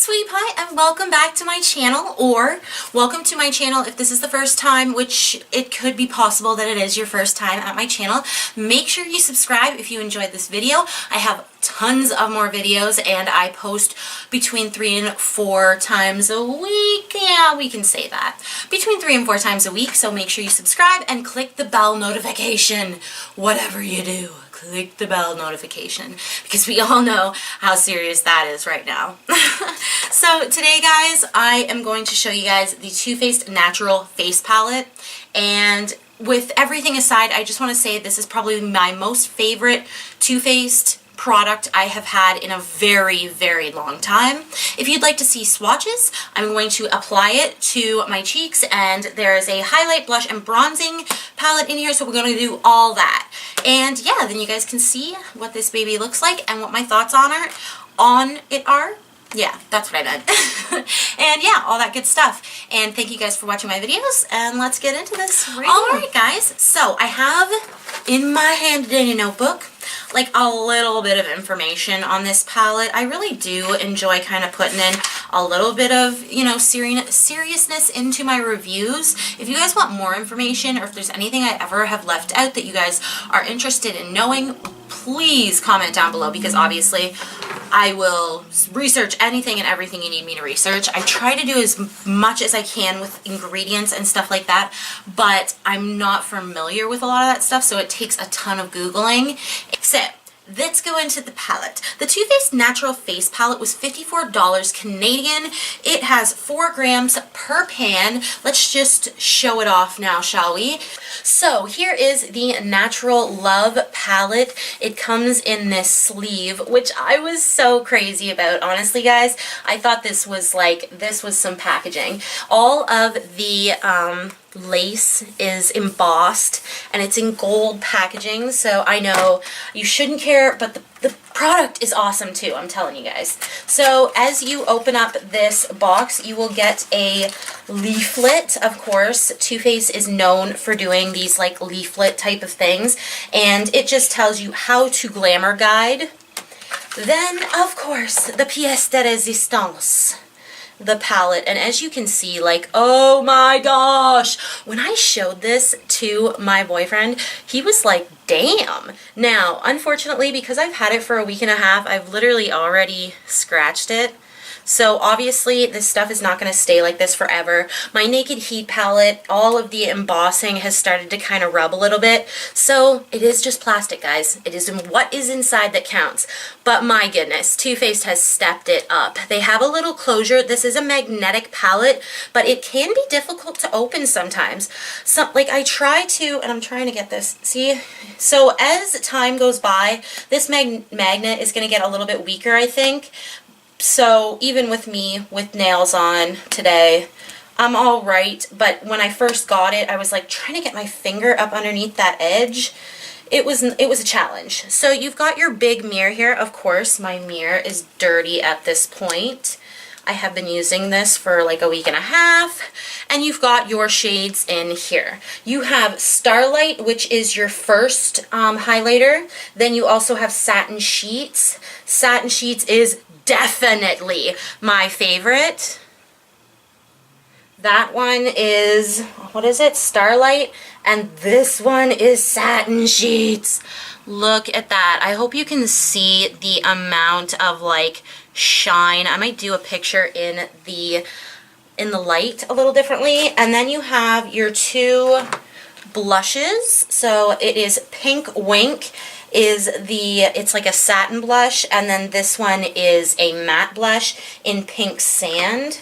sweetie pie, and welcome back to my channel, or welcome to my channel if this is the first time, which it could be possible that it is your first time at my channel. Make sure you subscribe if you enjoyed this video. I have tons of more videos and I post between 3 and 4 times a week. Yeah, we can say that. Between 3 and 4 times a week, so make sure you subscribe and click the bell notification. Whatever you do, click the bell notification because we all know how serious that is right now. So today, guys, I am going to show you guys the Too Faced Natural Face Palette, and with everything aside, I just want to say this is probably my most favorite Too Faced product I have had in a very, very long time. If you'd like to see swatches, I'm going to apply it to my cheeks, and there is a highlight, blush, and bronzing palette in here, so we're going to do all that. And yeah, then you guys can see what this baby looks like and what my thoughts on it are. Yeah, that's what I meant. And yeah, all that good stuff. And thank you guys for watching my videos, and let's get into this right now. Alright guys, so I have in my hand today a notebook, like a little bit of information on this palette. I really do enjoy kind of putting in a little bit of, you know, seriousness into my reviews. If you guys want more information, or if there's anything I ever have left out that you guys are interested in knowing, please comment down below, because obviously I will research anything and everything you need me to research. I try to do as much as I can with ingredients and stuff like that, but I'm not familiar with a lot of that stuff, so it takes a ton of Googling. So let's go into the palette. The Too Faced Natural Face Palette was $54 Canadian. It has 4 grams per pan. Let's just show it off now, shall we? So here is the Natural Love palette. It comes in this sleeve, which I was so crazy about. Honestly, guys, I thought this was some packaging. All of the lace is embossed and it's in gold packaging, so I know you shouldn't care, but the product is awesome too, I'm telling you guys. So as you open up this box, you will get a leaflet. Of course, Too Faced is known for doing these like leaflet type of things, and it just tells you how to glamour guide. Then of course the pièce de résistance, the palette. And as you can see, like, oh my gosh, when I showed this to my boyfriend, he was like, damn. Now, unfortunately, because I've had it for a week and a half, I've literally already scratched it. So obviously this stuff is not going to stay like this forever. My Naked Heat palette, all of the embossing has started to kind of rub a little bit. So it is just plastic, guys. It is what is inside that counts. But my goodness, Too Faced has stepped it up. They have a little closure. This is a magnetic palette, but it can be difficult to open sometimes. So, like, I try to, and I'm trying to get this, see? So as time goes by, this magnet is going to get a little bit weaker, I think. So even with me with nails on today, I'm all right. But when I first got it, I was like trying to get my finger up underneath that edge. It was a challenge. So you've got your big mirror here. Of course, my mirror is dirty at this point. I have been using this for like a week and a half. And you've got your shades in here. You have Starlight, which is your first highlighter. Then you also have Satin Sheets. Satin Sheets is definitely my favorite. That one is, what is it? Starlight. And this one is Satin Sheets. Look at that. I hope you can see the amount of like shine. I might do a picture in the light a little differently. And then you have your 2 blushes. So it is Pink Wink. It's like a satin blush, and then this one is a matte blush in Pink Sand.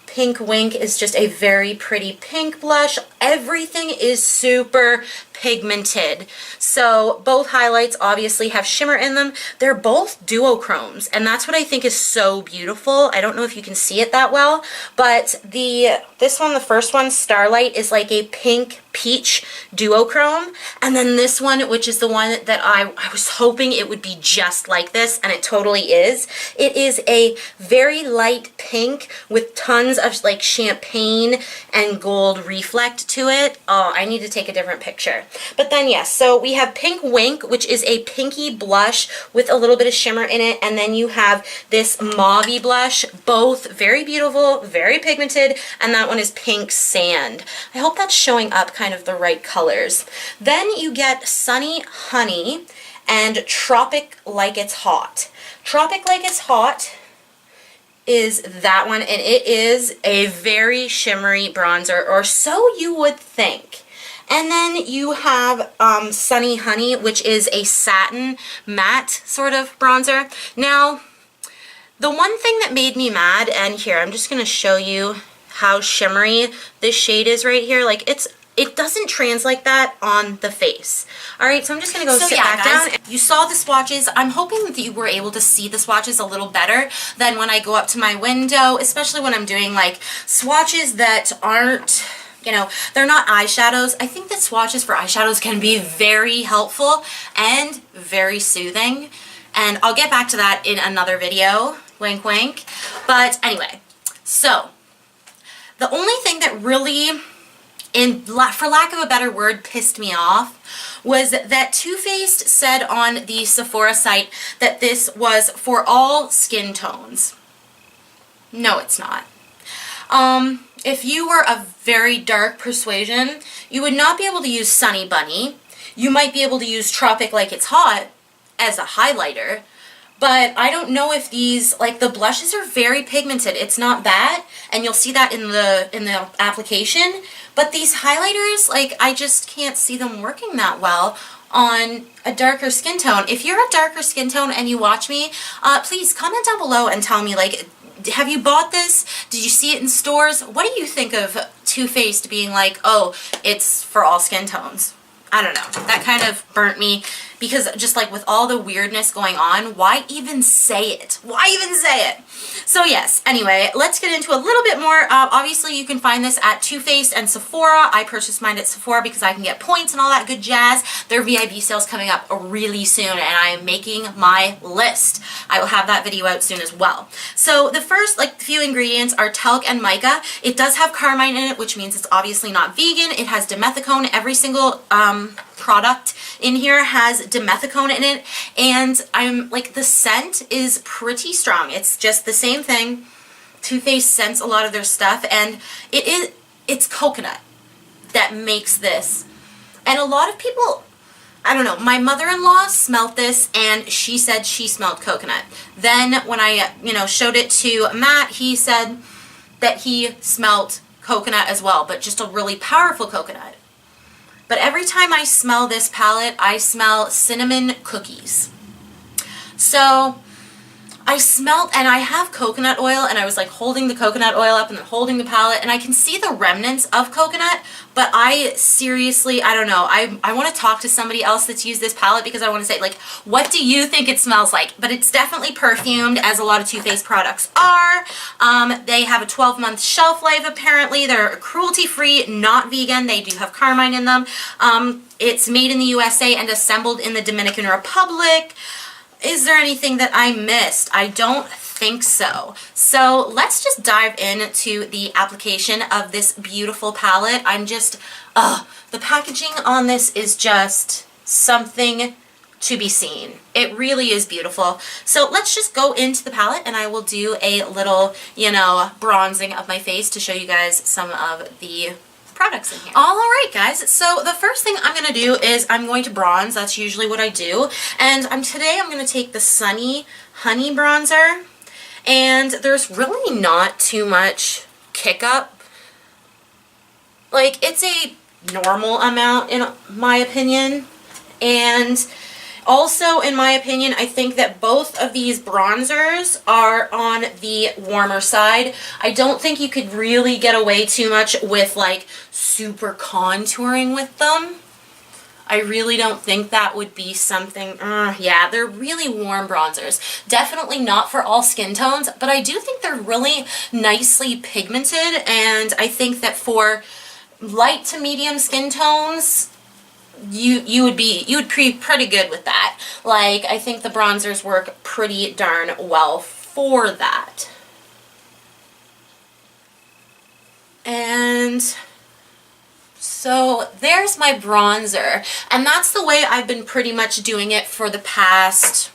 Pink Wink is just a very pretty pink blush. Everything is super pigmented. So both highlights obviously have shimmer in them. They're both duochromes, and that's what I think is so beautiful. I don't know if you can see it that well, but this one, the first one, Starlight, is like a pink peach duochrome, and then this one, which is the one that I was hoping it would be just like this, and it totally is. It is a very light pink with tons of like champagne and gold reflect to it. Oh, I need to take a different picture. But then yes, so we have Pink Wink, which is a pinky blush with a little bit of shimmer in it, and then you have this mauvey blush, both very beautiful, very pigmented, and that one is Pink Sand. I hope that's showing up kind of the right colors. Then you get Sunny Honey and Tropic Like It's Hot. Tropic Like It's Hot is that one, and it is a very shimmery bronzer, or so you would think. And then you have Sunny Honey, which is a satin matte sort of bronzer. Now, the one thing that made me mad, and here, I'm just going to show you how shimmery this shade is right here. Like, it doesn't translate that on the face. Alright, so I'm just going to go sit back down. You saw the swatches. I'm hoping that you were able to see the swatches a little better than when I go up to my window, especially when I'm doing like swatches that aren't, you know, they're not eyeshadows. I think that swatches for eyeshadows can be very helpful and very soothing. And I'll get back to that in another video. Wink, wink. But anyway, so the only thing that really, for lack of a better word, pissed me off was that Too Faced said on the Sephora site that this was for all skin tones. No, it's not. If you were a very dark persuasion, you would not be able to use Sunny Bunny. You might be able to use Tropic Like It's Hot as a highlighter, but I don't know if these, like, the blushes are very pigmented. It's not that, and you'll see that in the application, but these highlighters, like, I just can't see them working that well on a darker skin tone. If you're a darker skin tone and you watch me, please comment down below and tell me, like, have you bought this? Did you see it in stores? What do you think of Too Faced being like, oh, it's for all skin tones? I don't know. That kind of burnt me, because just like with all the weirdness going on, why even say it? Why even say it? So yes, anyway, let's get into a little bit more. Obviously, you can find this at Too Faced and Sephora. I purchased mine at Sephora because I can get points and all that good jazz. Their VIB sale's coming up really soon, and I am making my list. I will have that video out soon as well. So the first, like, few ingredients are talc and mica. It does have carmine in it, which means it's obviously not vegan. It has dimethicone. Every single product in here has dimethicone in it, and I'm like, the scent is pretty strong. It's just the same thing. Too Faced scents a lot of their stuff, and it's coconut that makes this. And a lot of people, I don't know, my mother-in-law smelled this and she said she smelled coconut. Then when I, showed it to Matt, he said that he smelled coconut as well, but just a really powerful coconut. But every time I smell this palette, I smell cinnamon cookies. So I smelled, and I have coconut oil, and I was like holding the coconut oil up and then holding the palette, and I can see the remnants of coconut, but I seriously, I don't know, I want to talk to somebody else that's used this palette, because I want to say, like, what do you think it smells like? But it's definitely perfumed, as a lot of Too Faced products are. They have a 12-month shelf life, apparently. They're cruelty-free, not vegan. They do have carmine in them. It's made in the USA and assembled in the Dominican Republic. Is there anything that I missed? I don't think so. So let's just dive into the application of this beautiful palette. I'm just, the packaging on this is just something to be seen. It really is beautiful. So let's just go into the palette, and I will do a little, bronzing of my face to show you guys some of the products in here. Alright guys, so the first thing I'm going to do is I'm going to bronze. That's usually what I do. And today I'm going to take the Sunny Honey bronzer. And there's really not too much kick up. Like, it's a normal amount in my opinion. And also, in my opinion, I think that both of these bronzers are on the warmer side. I don't think you could really get away too much with, like, super contouring with them. I really don't think that would be something, yeah, they're really warm bronzers. Definitely not for all skin tones, but I do think they're really nicely pigmented, and I think that for light to medium skin tones, you would be pretty good with that. Like, I think the bronzers work pretty darn well for that. And So there's my bronzer, and that's the way I've been pretty much doing it for the past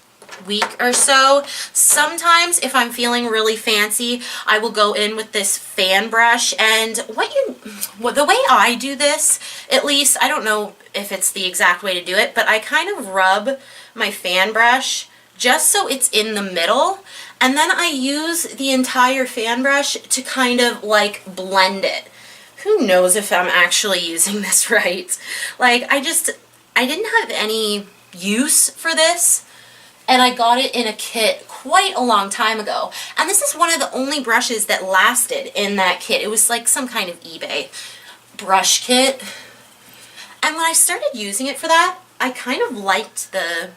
week or so. Sometimes if I'm feeling really fancy, I will go in with this fan brush, and the way I do this, at least, I don't know if it's the exact way to do it, but I kind of rub my fan brush just so it's in the middle, and then I use the entire fan brush to kind of like blend it. Who knows if I'm actually using this right? Like, I didn't have any use for this, and I got it in a kit quite a long time ago. And this is one of the only brushes that lasted in that kit. It was like some kind of eBay brush kit. And when I started using it for that, I kind of liked the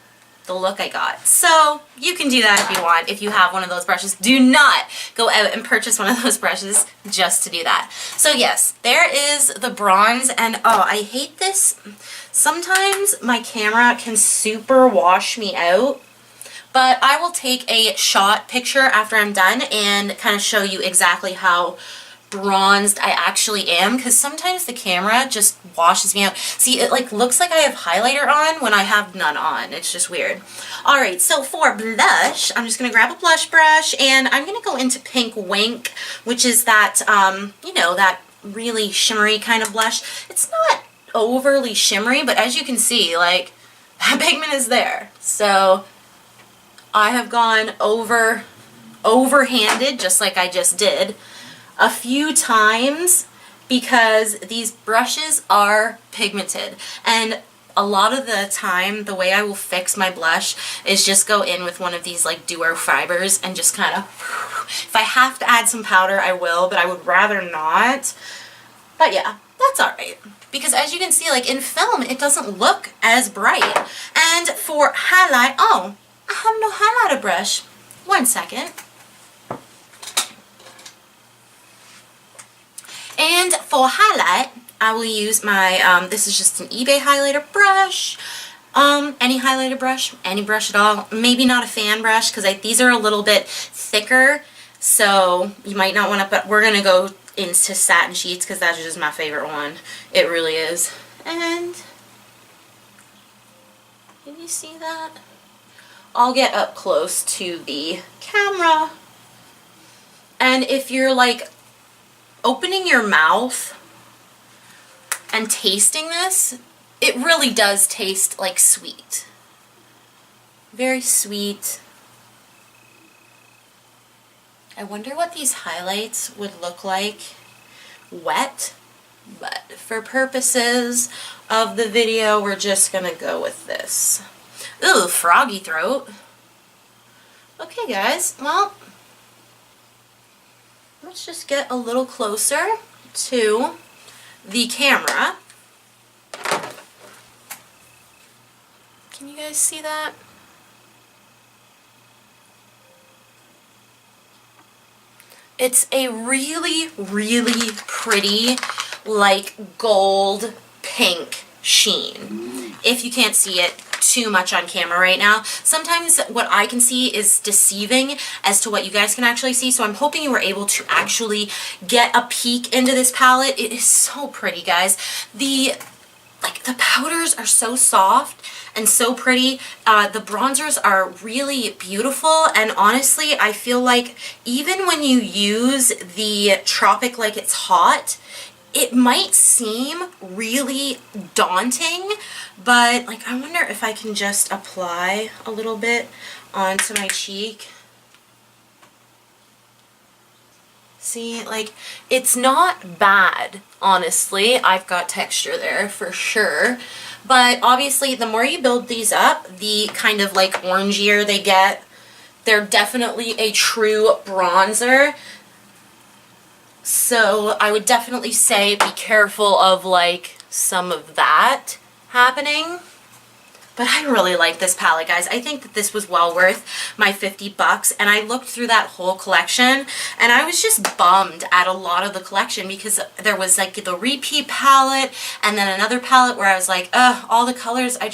look I got. So you can do that if you want, if you have one of those brushes. Do not go out and purchase one of those brushes just to do that. So yes, there is the bronze, and oh, I hate this. Sometimes my camera can super wash me out, but I will take a shot picture after I'm done and kind of show you exactly how bronzed I actually am, because sometimes the camera just washes me out. See, it like looks like I have highlighter on when I have none on. It's just weird. Alright, so for blush, I'm just going to grab a blush brush, and I'm going to go into Pink Wink, which is that, you know, that really shimmery kind of blush. It's not overly shimmery, but as you can see, like, that pigment is there. So I have gone overhanded, just like I just did, a few times, because these brushes are pigmented, and a lot of the time the way I will fix my blush is just go in with one of these like duo fibers and just kind of, if I have to add some powder I will, but I would rather not. But yeah, that's alright, because as you can see, like in film it doesn't look as bright. And for highlight, oh, I have no highlighter brush. One second. And for highlight, I will use my, this is just an eBay highlighter brush. Any highlighter brush, any brush at all. Maybe not a fan brush, because these are a little bit thicker, so you might not want to, but we're going to go into Satin Sheets, because that's just my favorite one. It really is. And, can you see that? I'll get up close to the camera. And if you're like opening your mouth and tasting this, it really does taste like sweet. Very sweet. I wonder what these highlights would look like wet, but for purposes of the video, we're just gonna go with this. Ooh, froggy throat. Okay guys, well, let's just get a little closer to the camera. Can you guys see that? It's a really, really pretty, like, gold pink sheen. If you can't see it too much on camera right now. Sometimes what I can see is deceiving as to what you guys can actually see, so I'm hoping you were able to actually get a peek into this palette. It is so pretty, guys. The powders are so soft and so pretty. The bronzers are really beautiful, and honestly, I feel like even when you use the Tropic Like It's Hot, it might seem really daunting, but like I wonder if I can just apply a little bit onto my cheek. See, like, it's not bad, honestly. I've got texture there for sure. But obviously, the more you build these up, the kind of like orangier they get. They're definitely a true bronzer. So I would definitely say be careful of like some of that happening. But I really like this palette, guys. I think that this was well worth my 50 bucks. And I looked through that whole collection and I was just bummed at a lot of the collection, because there was like the repeat palette and then another palette where I was like, ugh, all the colors, I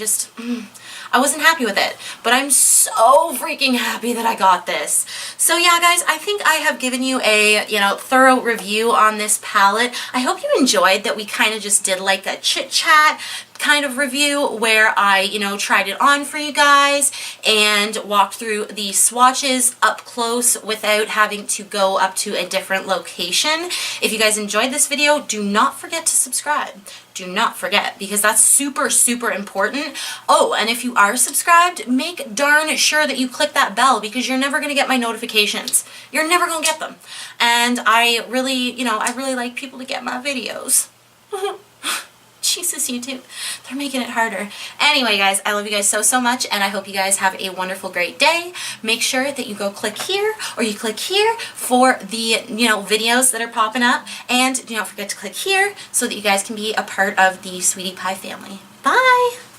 I wasn't happy with it, but I'm so freaking happy that I got this. So yeah, guys, I think I have given you a, thorough review on this palette. I hope you enjoyed that we kind of just did like a chit chat kind of review where I, tried it on for you guys and walked through the swatches up close without having to go up to a different location. If you guys enjoyed this video, do not forget to subscribe. Do not forget, because that's super, super important. Oh, and if you are subscribed, make darn sure that you click that bell, because you're never going to get my notifications. You're never going to get them. And I really, I really like people to get my videos. Jesus, YouTube. They're making it harder. Anyway, guys, I love you guys so, so much, and I hope you guys have a wonderful, great day. Make sure that you go click here or you click here for the, videos that are popping up, and do not forget to click here so that you guys can be a part of the Sweetie Pie family. Bye!